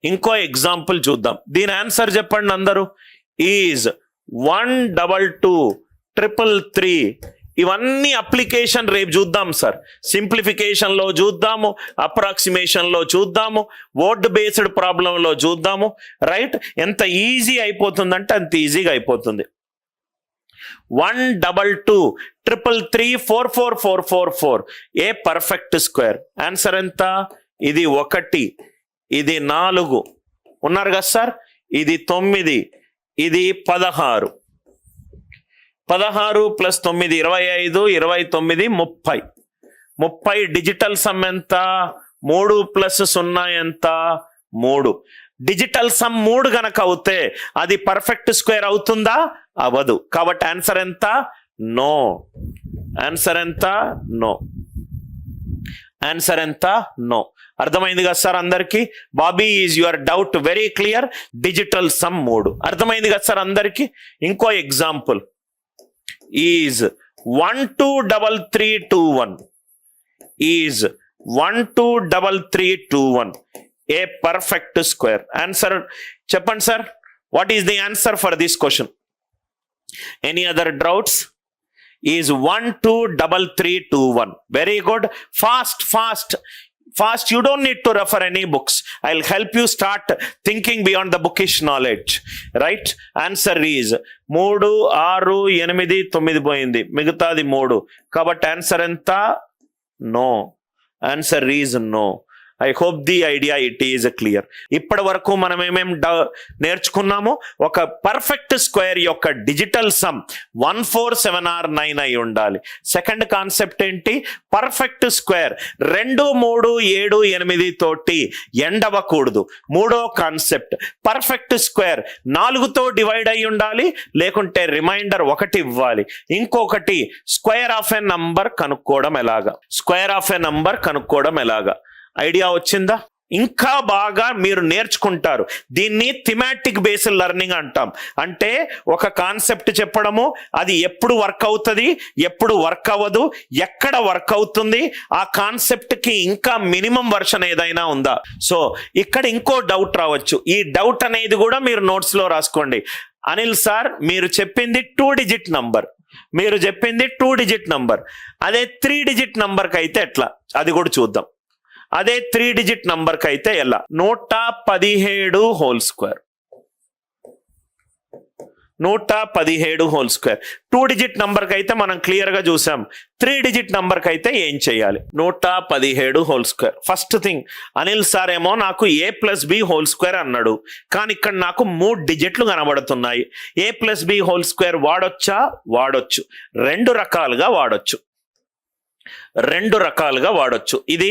ఇంకో ఎగ్జాంపుల్ చూద్దాం. దీని ఆన్సర్ చెప్పండి అందరూ. ఈజ్ 12233. ఇవన్నీ అప్లికేషన్ రేపు చూద్దాం సార్. సింప్లిఫికేషన్లో చూద్దాము, అప్రాక్సిమేషన్లో చూద్దాము, వర్డ్ బేస్డ్ ప్రాబ్లంలో చూద్దాము. రైట్, ఎంత ఈజీ అయిపోతుందంటే అంత ఈజీగా అయిపోతుంది. 12233344444 ఏ పర్ఫెక్ట్ స్క్వేర్. ఆన్సర్ ఎంత? ఇది 1, ఇది 4 ఉన్నారు కదా సార్, ఇది 9, ఇది 16. 16 + 9 25, 29 30. 30 డిజిటల్ సమ్ ఎంత? 3 + 0 ఎంత? 3. డిజిటల్ సమ్ 3 గనక అవుతే అది పర్ఫెక్ట్ స్క్వేర్ అవుతుందా? అవదు. కాబట్టి ఆన్సర్ ఎంత? నో. ఆన్సర్ ఎంత? నో. ఆన్సర్ ఎంత? నో. అర్థమైంది కదా సార్ అందరికి? Bobby, is your doubt very clear? Digital sum 3 అర్థమైంది కదా సార్ అందరికి? ఇంకో example. Is 123321. Is 123321 a perfect square. Answer చెప్పండి sir. What is the answer for this question? Any other doubts? Is 123321. Very good. Fast. You don't need to refer any books. I'll help you start thinking beyond the bookish knowledge. Right? Answer is 3, 6, 8, 9 పోయింది, మిగతాది 3. కాబట్టి answer ఎంత? No. Answer is no. I hope the idea it is clear. ఇప్పటి వరకు మనం ఏమేం నేర్చుకున్నాము? ఒక పర్ఫెక్ట్ స్క్వేర్ యొక్క డిజిటల్ సమ్ 147 or 9 అయి ఉండాలి. సెకండ్ కాన్సెప్ట్ ఏంటి? పర్ఫెక్ట్ స్క్వేర్ 2, 3, 7, 8 తోటి ఎండ్ అవ్వకూడదు. మూడో కాన్సెప్ట్ పర్ఫెక్ట్ స్క్వేర్ 4తో డివైడ్ అయి ఉండాలి, లేకుంటే రిమైండర్ 1 ఇవ్వాలి. ఇంకొకటి స్క్వేర్ ఆఫ్ ఎ నంబర్ కనుక్కోవడం ఎలాగా? స్క్వేర్ ఆఫ్ ఎ నంబర్ కనుక్కోవడం ఎలాగా? ఐడియా వచ్చిందా? ఇంకా బాగా మీరు నేర్చుకుంటారు. దీన్ని థిమాటిక్ బేస్డ్ లెర్నింగ్ అంటాం. అంటే ఒక కాన్సెప్ట్ చెప్పడము, అది ఎప్పుడు వర్క్ అవుతుంది, ఎప్పుడు వర్క్ అవ్వదు, ఎక్కడ వర్క్ అవుతుంది, ఆ కాన్సెప్ట్కి ఇంకా మినిమం వర్షన్ ఏదైనా ఉందా. సో ఇక్కడ ఇంకో డౌట్ రావచ్చు. ఈ డౌట్ అనేది కూడా మీరు నోట్స్లో రాసుకోండి. అనిల్ సార్, మీరు చెప్పింది 2 డిజిట్ నంబర్, మీరు చెప్పింది 2 డిజిట్ నంబర్, అదే 3 డిజిట్ నంబర్కి అయితే ఎట్లా? అది కూడా చూద్దాం. అదే 3 డిజిట్ నంబర్కి అయితే ఎలా? 117 whole square. 117 whole square 2 digit నంబర్కి అయితే మనం క్లియర్గా చూసాం. 3 డిజిట్ నంబర్కి అయితే ఏం చేయాలి? 117 whole square. First thing, Anil sir ఏమో నాకు a+b హోల్ స్క్వేర్ అన్నాడు, కానీ ఇక్కడ నాకు 3 డిజిట్లు కనబడుతున్నాయి. a+b హోల్ స్క్వేర్ వాడొచ్చా? వాడొచ్చు. 2 రకాలుగా వాడొచ్చు. 2 రకాలుగా వాడొచ్చు. ఇది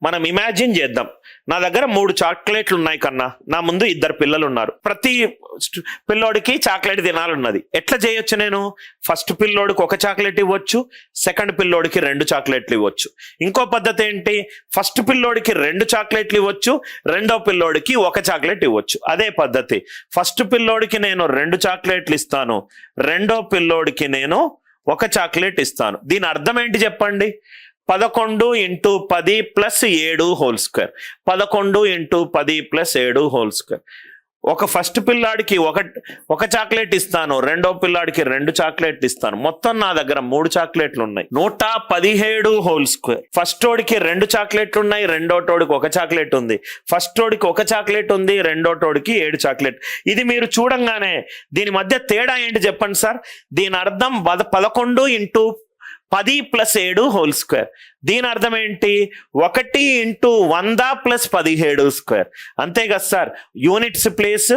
మనం ఇమాజిన్ చేద్దాం. నా దగ్గర 3 చాక్లెట్లు ఉన్నాయి కన్నా, నా ముందు 2 పిల్లలు ఉన్నారు. ప్రతి పిల్లోడికి చాక్లెట్ తినాలన్నది. ఎట్లా చేయొచ్చు నేను? ఫస్ట్ పిల్లోడికి 1 చాక్లెట్ ఇవ్వచ్చు, సెకండ్ పిల్లోడికి 2 చాక్లెట్లు ఇవ్వచ్చు. ఇంకో పద్ధతి ఏంటి? ఫస్ట్ పిల్లోడికి 2 చాక్లెట్లు ఇవ్వచ్చు, రెండో పిల్లోడికి 1 చాక్లెట్ ఇవ్వచ్చు. అదే పద్ధతి. ఫస్ట్ పిల్లోడికి నేను 2 చాక్లెట్లు ఇస్తాను, రెండో పిల్లోడికి నేను 1 చాక్లెట్ ఇస్తాను. దీని అర్థం ఏంటి చెప్పండి? 11 × 10 + 7 హోల్ స్క్వేర్. 11 × 10 + 7 whole square. ఒక ఫస్ట్ పిల్లాడికి 1 చాక్లెట్ ఇస్తాను, రెండో పిల్లాడికి 2 చాక్లెట్ ఇస్తాను. మొత్తం నా దగ్గర 3 చాక్లెట్లు ఉన్నాయి. 117 హోల్ స్క్వేర్. ఫస్ట్ వాడికి 2 చాక్లెట్లు ఉన్నాయి, రెండో తోడికి 1 చాక్లెట్ ఉంది. ఫస్ట్ వాడికి 1 చాక్లెట్ ఉంది, రెండో తోడికి 7 చాక్లెట్. ఇది మీరు చూడంగానే దీని మధ్య తేడా ఏంటి చెప్పండి సార్? దీని అర్థం 11 × 10 + 7 హోల్ స్క్వేర్. దీని అర్థం ఏంటి? 1 × 100 + 17 స్క్వేర్. అంతే కదా సార్? యూనిట్స్ ప్లేస్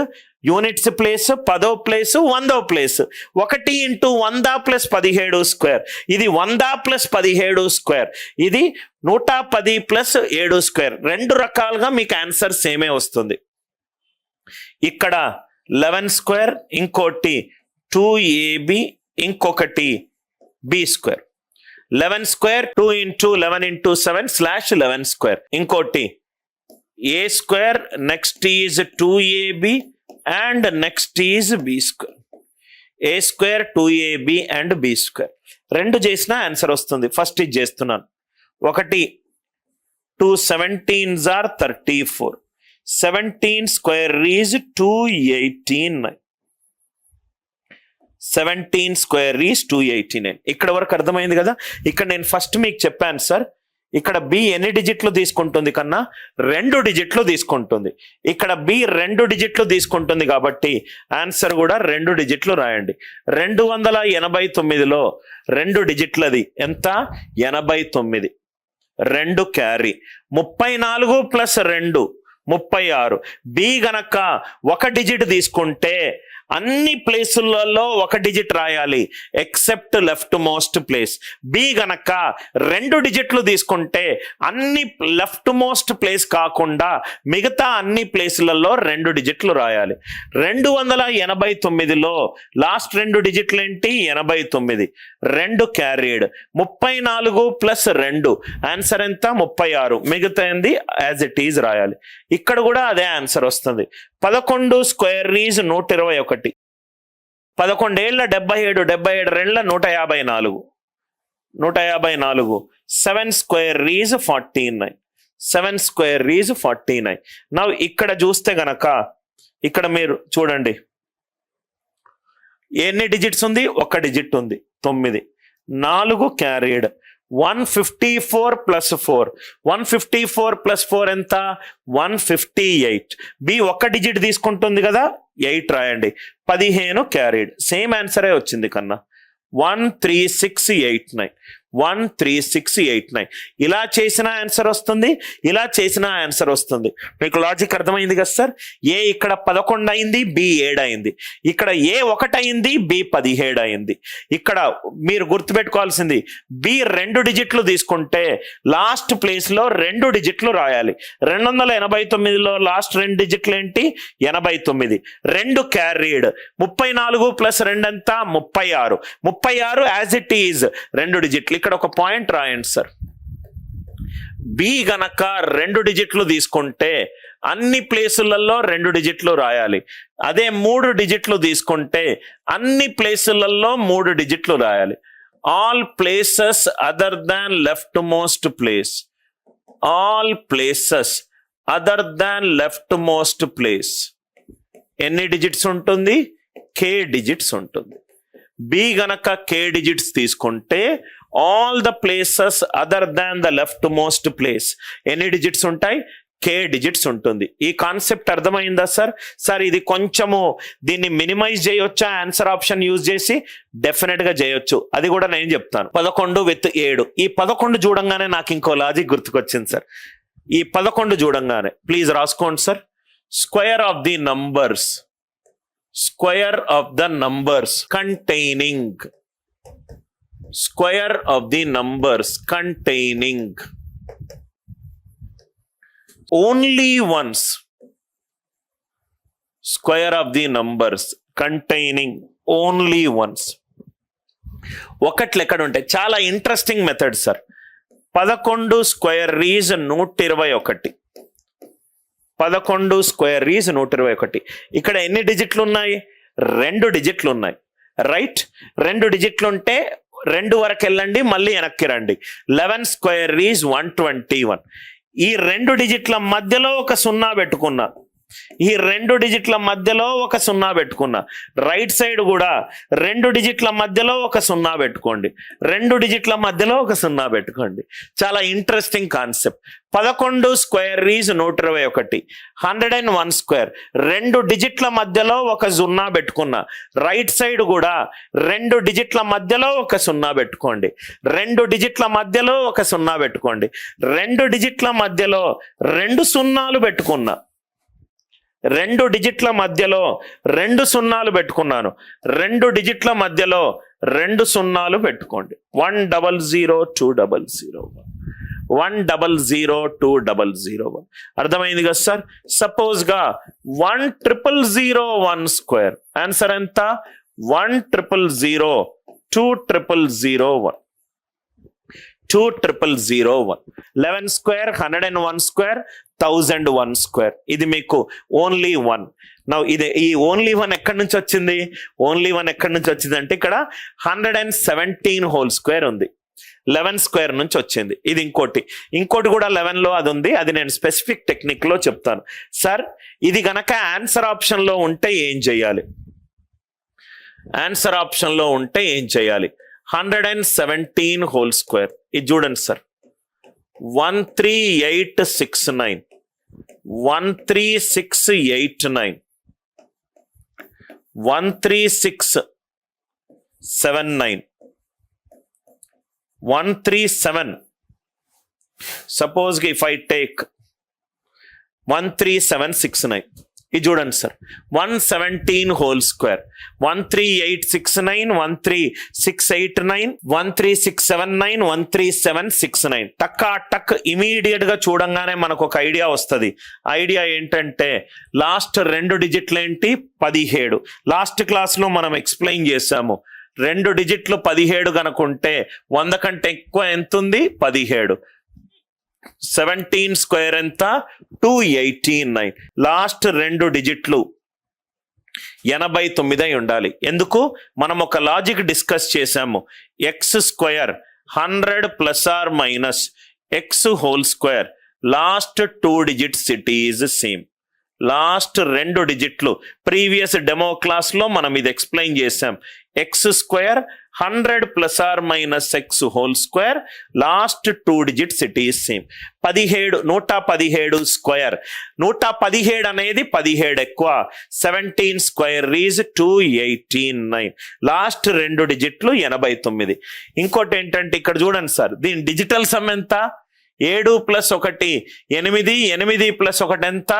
10వ ప్లేస్ 100వ ప్లేస్. 1 × 100 + 17 స్క్వేర్. ఇది 100 + 17 స్క్వేర్. ఇది 110 + 7 స్క్వేర్. 2 రకాలుగా మీకు ఆన్సర్ సేమే వస్తుంది. ఇక్కడ 11 స్క్వేర్, ఇంకోటి 2ab, ఇంకొకటి b స్క్వేర్. 11 square 2 × 11 × 7 /11 square. ఇంకోటి a square, next is 2ab and next is b square. a square 2ab and b square. 2 చేసినా ఆన్సర్ వస్తుంది. ఫస్ట్ ఇది చేస్తున్నాను. 1 2 17s are 34. 17 square is 289. 17 square is 289. ఇక్కడ వరకు అర్థమైంది కదా. ఇక్కడ నేను ఫస్ట్ మీకు చెప్పాను సార్, ఇక్కడ బి ఎన్ని డిజిట్లు తీసుకుంటుంది కన్నా 2 డిజిట్లు తీసుకుంటుంది. ఇక్కడ బి 2 డిజిట్లు తీసుకుంటుంది కాబట్టి ఆన్సర్ కూడా 2 డిజిట్లు రాయండి. 289లో 2 డిజిట్లది ఎంత? 89. 2 క్యారీ. 34 ప్లస్ 2 36. బి గనక 1 డిజిట్ తీసుకుంటే అన్ని ప్లేసులలో 1 డిజిట్ రాయాలి except left most place. B గనక 2 డిజిట్లు తీసుకుంటే అన్ని లెఫ్ట్ మోస్ట్ ప్లేస్ కాకుండా మిగతా అన్ని ప్లేసులలో 2 డిజిట్లు రాయాలి. 289లో లాస్ట్ 2 డిజిట్లు ఏంటి? 89. 2 క్యారీడ్. 34 ప్లస్ 2 ఆన్సర్ ఎంత? 36. మిగతా ఏంది యాజ్ ఇట్ ఈజ్ రాయాలి. ఇక్కడ కూడా అదే ఆన్సర్ వస్తుంది. 11 స్క్వేర్ ఈజ్ 121. 11 ఏళ్ళ 77, 77 రెండ్ల 154. 154. 7 స్క్వేర్ ఈజ్ 49. 7 square is 49. నా ఇక్కడ చూస్తే గనక ఇక్కడ మీరు చూడండి ఎన్ని డిజిట్స్ ఉంది? 1 డిజిట్ ఉంది, 9. 4 క్యారీడ్. 154 ప్లస్ 4. 154 ప్లస్ 4 ఎంత? 158. బి 1 డిజిట్ తీసుకుంటుంది కదా, 8 రాయండి. 15 క్యారీడ్. సేమ్ ఆన్సరే వచ్చింది కన్నా. 13689. 13689. ఇలా చేసిన ఆన్సర్ వస్తుంది, ఇలా చేసిన ఆన్సర్ వస్తుంది. మీకు లాజిక్ అర్థమైంది కదా సార్. ఏ ఇక్కడ 11 అయింది, బి 7 అయింది. ఇక్కడ ఏ 1 అయింది, బి 17 అయింది. ఇక్కడ మీరు గుర్తుపెట్టుకోవాల్సింది బి 2 డిజిట్లు తీసుకుంటే లాస్ట్ ప్లేస్ లో 2 డిజిట్లు రాయాలి. 289లో లాస్ట్ 2 డిజిట్లు ఏంటి? 89. 2 క్యారీడ్. 34 ప్లస్ 2 ఎంత? 36. 36 యాజ్ ఇట్ ఈజ్ 2 డిజిట్లు. ఇక్కడ ఒక పాయింట్ రాయండి సార్. బి గనక 2 డిజిట్లు తీసుకుంటే అన్ని ప్లేసులలో 2 డిజిట్లు రాయాలి. అదే 3 డిజిట్లు తీసుకుంటే అన్ని ప్లేసులలో 3 డిజిట్లు రాయాలి. All places other than left most place. All places other than left most place ఎన్ని డిజిట్స్ ఉంటుంది? k డిజిట్స్ ఉంటుంది. బి గనక k డిజిట్స్ తీసుకుంటే all the places other than the left most place ఎన్ని డిజిట్స్ ఉంటాయి? k డిజిట్స్ ఉంటుంది. ఈ concept అర్థమైందా సార్? సార్ ఇది కొంచెము దీన్ని మినిమైజ్ చేయొచ్చా ఆన్సర్ ఆప్షన్ యూజ్ చేసి? డెఫినెట్ గా చేయొచ్చు, అది కూడా నేను చెప్తాను. 11 విత్ 7. ఈ 11 చూడంగానే నాకు ఇంకో లాజిక్ గుర్తుకొచ్చింది సార్. ఈ 11 చూడంగానే ప్లీజ్ రాసుకోండి sir. Square of the numbers. Square of the numbers containing. Square of the numbers containing only ones. Square of the numbers containing only ones. ఒకట్లు ఎక్కడ ఉంటాయి? చాలా interesting method sir. 11 square is 121. 11 square is 121. ఇక్కడ ఎన్ని డిజిట్లు ఉన్నాయి? 2 డిజిట్లు ఉన్నాయి. Right. 2 డిజిట్లు ఉంటే 2 వరకు వెళ్ళండి, మళ్ళీ వెనక్కి రండి. 11 స్క్వేర్ ఈజ్ 121. ఈ 2 డిజిట్ల మధ్యలో ఒక 0 పెట్టుకున్నా. ఈ 2 డిజిట్ల మధ్యలో ఒక 0 పెట్టుకున్నా. రైట్ సైడ్ కూడా 2 డిజిట్ల మధ్యలో ఒక 0 పెట్టుకోండి. 2 డిజిట్ల మధ్యలో ఒక 0 పెట్టుకోండి. చాలా interesting concept. 11 square is 121. 101 square 2 డిజిట్ల మధ్యలో ఒక 0 పెట్టుకున్నా. రైట్ సైడ్ కూడా 2 డిజిట్ల మధ్యలో ఒక 0 పెట్టుకోండి. 2 డిజిట్ల మధ్యలో ఒక 0 పెట్టుకోండి. 2 డిజిట్ల మధ్యలో 2 సున్నాలు పెట్టుకున్నా. 2 డిజిట్ల మధ్యలో 2 సున్నాలు పెట్టుకున్నాను. 2 డిజిట్ల మధ్యలో 2 సున్నాలు పెట్టుకోండి. 1002001. 1002001. అర్థమైంది కదా సార్? సపోజ్ గా 10001 స్క్వేర్ ఆన్సర్ ఎంత? 10002 2001. 2001. 11 స్క్వేర్ 101 స్క్వేర్ 1001 స్క్వేర్. ఇది మీకు ఓన్లీ 1. ఇది ఈ ఓన్లీ 1 ఎక్కడి నుంచి వచ్చింది? ఓన్లీ 1 ఎక్కడి నుంచి వచ్చింది అంటే ఇక్కడ 117 హోల్ స్క్వేర్ ఉంది. 11 స్క్వేర్ నుంచి వచ్చింది. ఇది ఇంకోటి కూడా 11లో అది ఉంది, అది నేను స్పెసిఫిక్ టెక్నిక్ లో చెప్తాను. సార్ ఇది గనక ఆన్సర్ ఆప్షన్ లో ఉంటే ఏం చేయాలి? ఆన్సర్ ఆప్షన్ లో ఉంటే ఏం చేయాలి? 117 హోల్ స్క్వేర్. ఇది చూడండి sir, 13869, 13689, 13679, 137. Suppose if I take 13769, ఇది చూడండి సార్, 117 హోల్ స్క్వేర్, 13869, 13689, 13679, 13769. టక్ ఇమీడియట్ గా చూడంగానే మనకు ఒక ఐడియా వస్తుంది. ఐడియా ఏంటంటే లాస్ట్ 2 డిజిట్లు ఏంటి? 17. లాస్ట్ క్లాస్ లో మనం ఎక్స్ప్లెయిన్ చేసాము. 2 డిజిట్లు 17 కనుకుంటే 100 కంటే ఎక్కువ ఎంత ఉంది? 17. 17 స్క్వేర్ ఎంత? 289. లాస్ట్ 2 డిజిట్లు 89 అయి ఉండాలి. ఎందుకు? మనం ఒక లాజిక్ డిస్కస్ చేసాము. X square 100 plus or minus x whole square, last 2 digits it is same. Last 2 డిజిట్లు ప్రీవియస్ డెమో క్లాస్ లో మనం ఇది ఎక్స్ప్లెయిన్ చేసాం. X square 100 plus or minus x whole square, last 2 digits it is same. 117 square, 117 అనేది 17 ఎక్కువ. 17 square is 289. Last 2 డిజిట్లు 89. ఇంకోటి ఏంటంటే ఇక్కడ చూడండి సార్, దీని డిజిటల్ సమ్ ఎంత? 7 ప్లస్ 1 8, 8 ప్లస్ 1 ఎంత?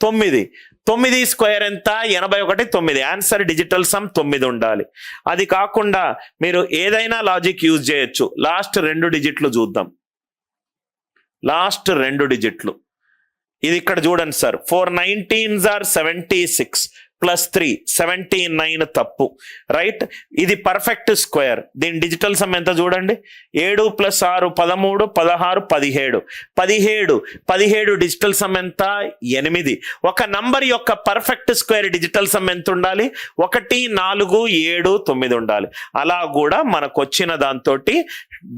9. 9 స్క్వేర్ ఎంత? 81. 9. ఆన్సర్ డిజిటల్ సమ్ 9 ఉండాలి. అది కాకుండా మీరు ఏదైనా లాజిక్ యూజ్ చేయొచ్చు. లాస్ట్ 2 డిజిట్లు చూద్దాం. లాస్ట్ 2 డిజిట్లు ఇది ఇక్కడ చూడండి సార్, 4 19s are 76 ప్లస్ 3 79 తప్పు, రైట్? ఇది పర్ఫెక్ట్ స్క్వేర్. దీని డిజిటల్ సమ్ ఎంత చూడండి, 7 ప్లస్ 6 13, 16 17. 17 డిజిటల్ సమ్ ఎంత? 8. ఒక నంబర్ యొక్క పర్ఫెక్ట్ స్క్వేర్ డిజిటల్ సమ్ ఎంత ఉండాలి? 1 4 7 9 ఉండాలి. అలా కూడా మనకు వచ్చిన దాంతో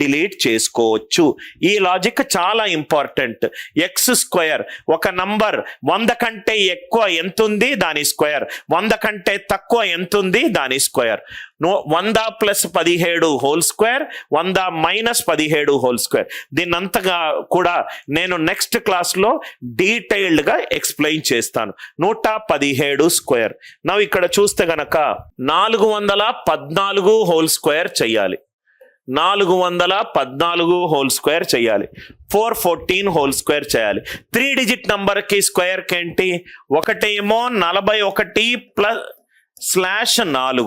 డిలీట్ చేసుకోవచ్చు. ఈ లాజిక్ చాలా ఇంపార్టెంట్. ఎక్స్ స్క్వేర్ ఒక నంబర్ 100 కంటే ఎక్కువ ఎంత ఉంది? దాని స్క్వేర్. 100 కంటే తక్కువ ఎంత ఉంది? దాని square. 100 plus 17 whole square, 100 minus 17 whole square. దీన్నంతగా కూడా నేను నెక్స్ట్ క్లాస్ లో డీటెయిల్డ్ గా ఎక్స్ప్లెయిన్ చేస్తాను. 117 స్క్వేర్. నా ఇక్కడ చూస్తే గనక 414 హోల్ స్క్వేర్ చెయ్యాలి. 414 హోల్ స్క్వేర్ చేయాలి. 414 హోల్ స్క్వేర్ చేయాలి. 3 డిజిట్ నంబర్ కి స్క్వేర్ కి ఏంటి? ఒకటేమో 41 ప్లస్ స్లాష్ 4,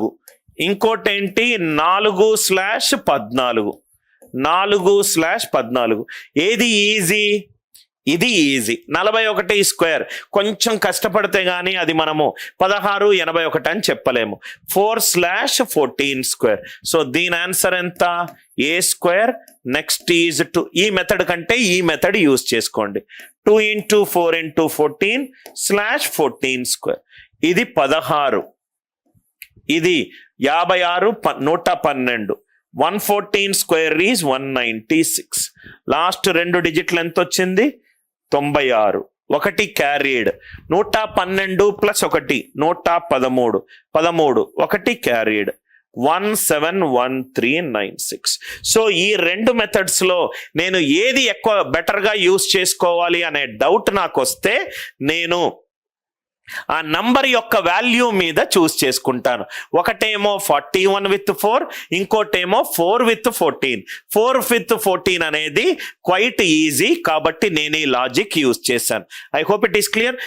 ఇంకోటి ఏంటి 4/14. 4/14. ఏది ఈజీ? ఇది ఈజీ. 41 స్క్వేర్ కొంచెం కష్టపడితే గానీ అది మనము 1681 అని చెప్పలేము. 4/14 స్క్వేర్. సో దీని ఆన్సర్ ఎంత? ఏ స్క్వేర్. Next is 2. ఈ మెథడ్ కంటే ఈ మెథడ్ యూజ్ చేసుకోండి. 2 × 4 × 14 /14 స్క్వేర్. ఇది 16. ఇది 56 112. 114 స్క్వేర్ ఈజ్ 196. లాస్ట్ 2 డిజిట్లు ఎంత వచ్చింది? 96. 1 క్యారీడ్. 112 ప్లస్ 1 113. 13. 1 క్యారీడ్. 171396. సో ఈ 2 మెథడ్స్ లో నేను ఏది ఎక్కువ బెటర్ గా యూజ్ చేసుకోవాలి అనే డౌట్ నాకు వస్తే నేను ఆ నంబర్ యొక్క వాల్యూ మీద చూస్ చేసుకుంటాను. ఒకటేమో 41 with 4, ఇంకోటేమో 4 with 14. 4 with 14 అనేది క్వైట్ ఈజీ, కాబట్టి నేను ఈ లాజిక్ యూజ్ చేశాను. I hope it is clear.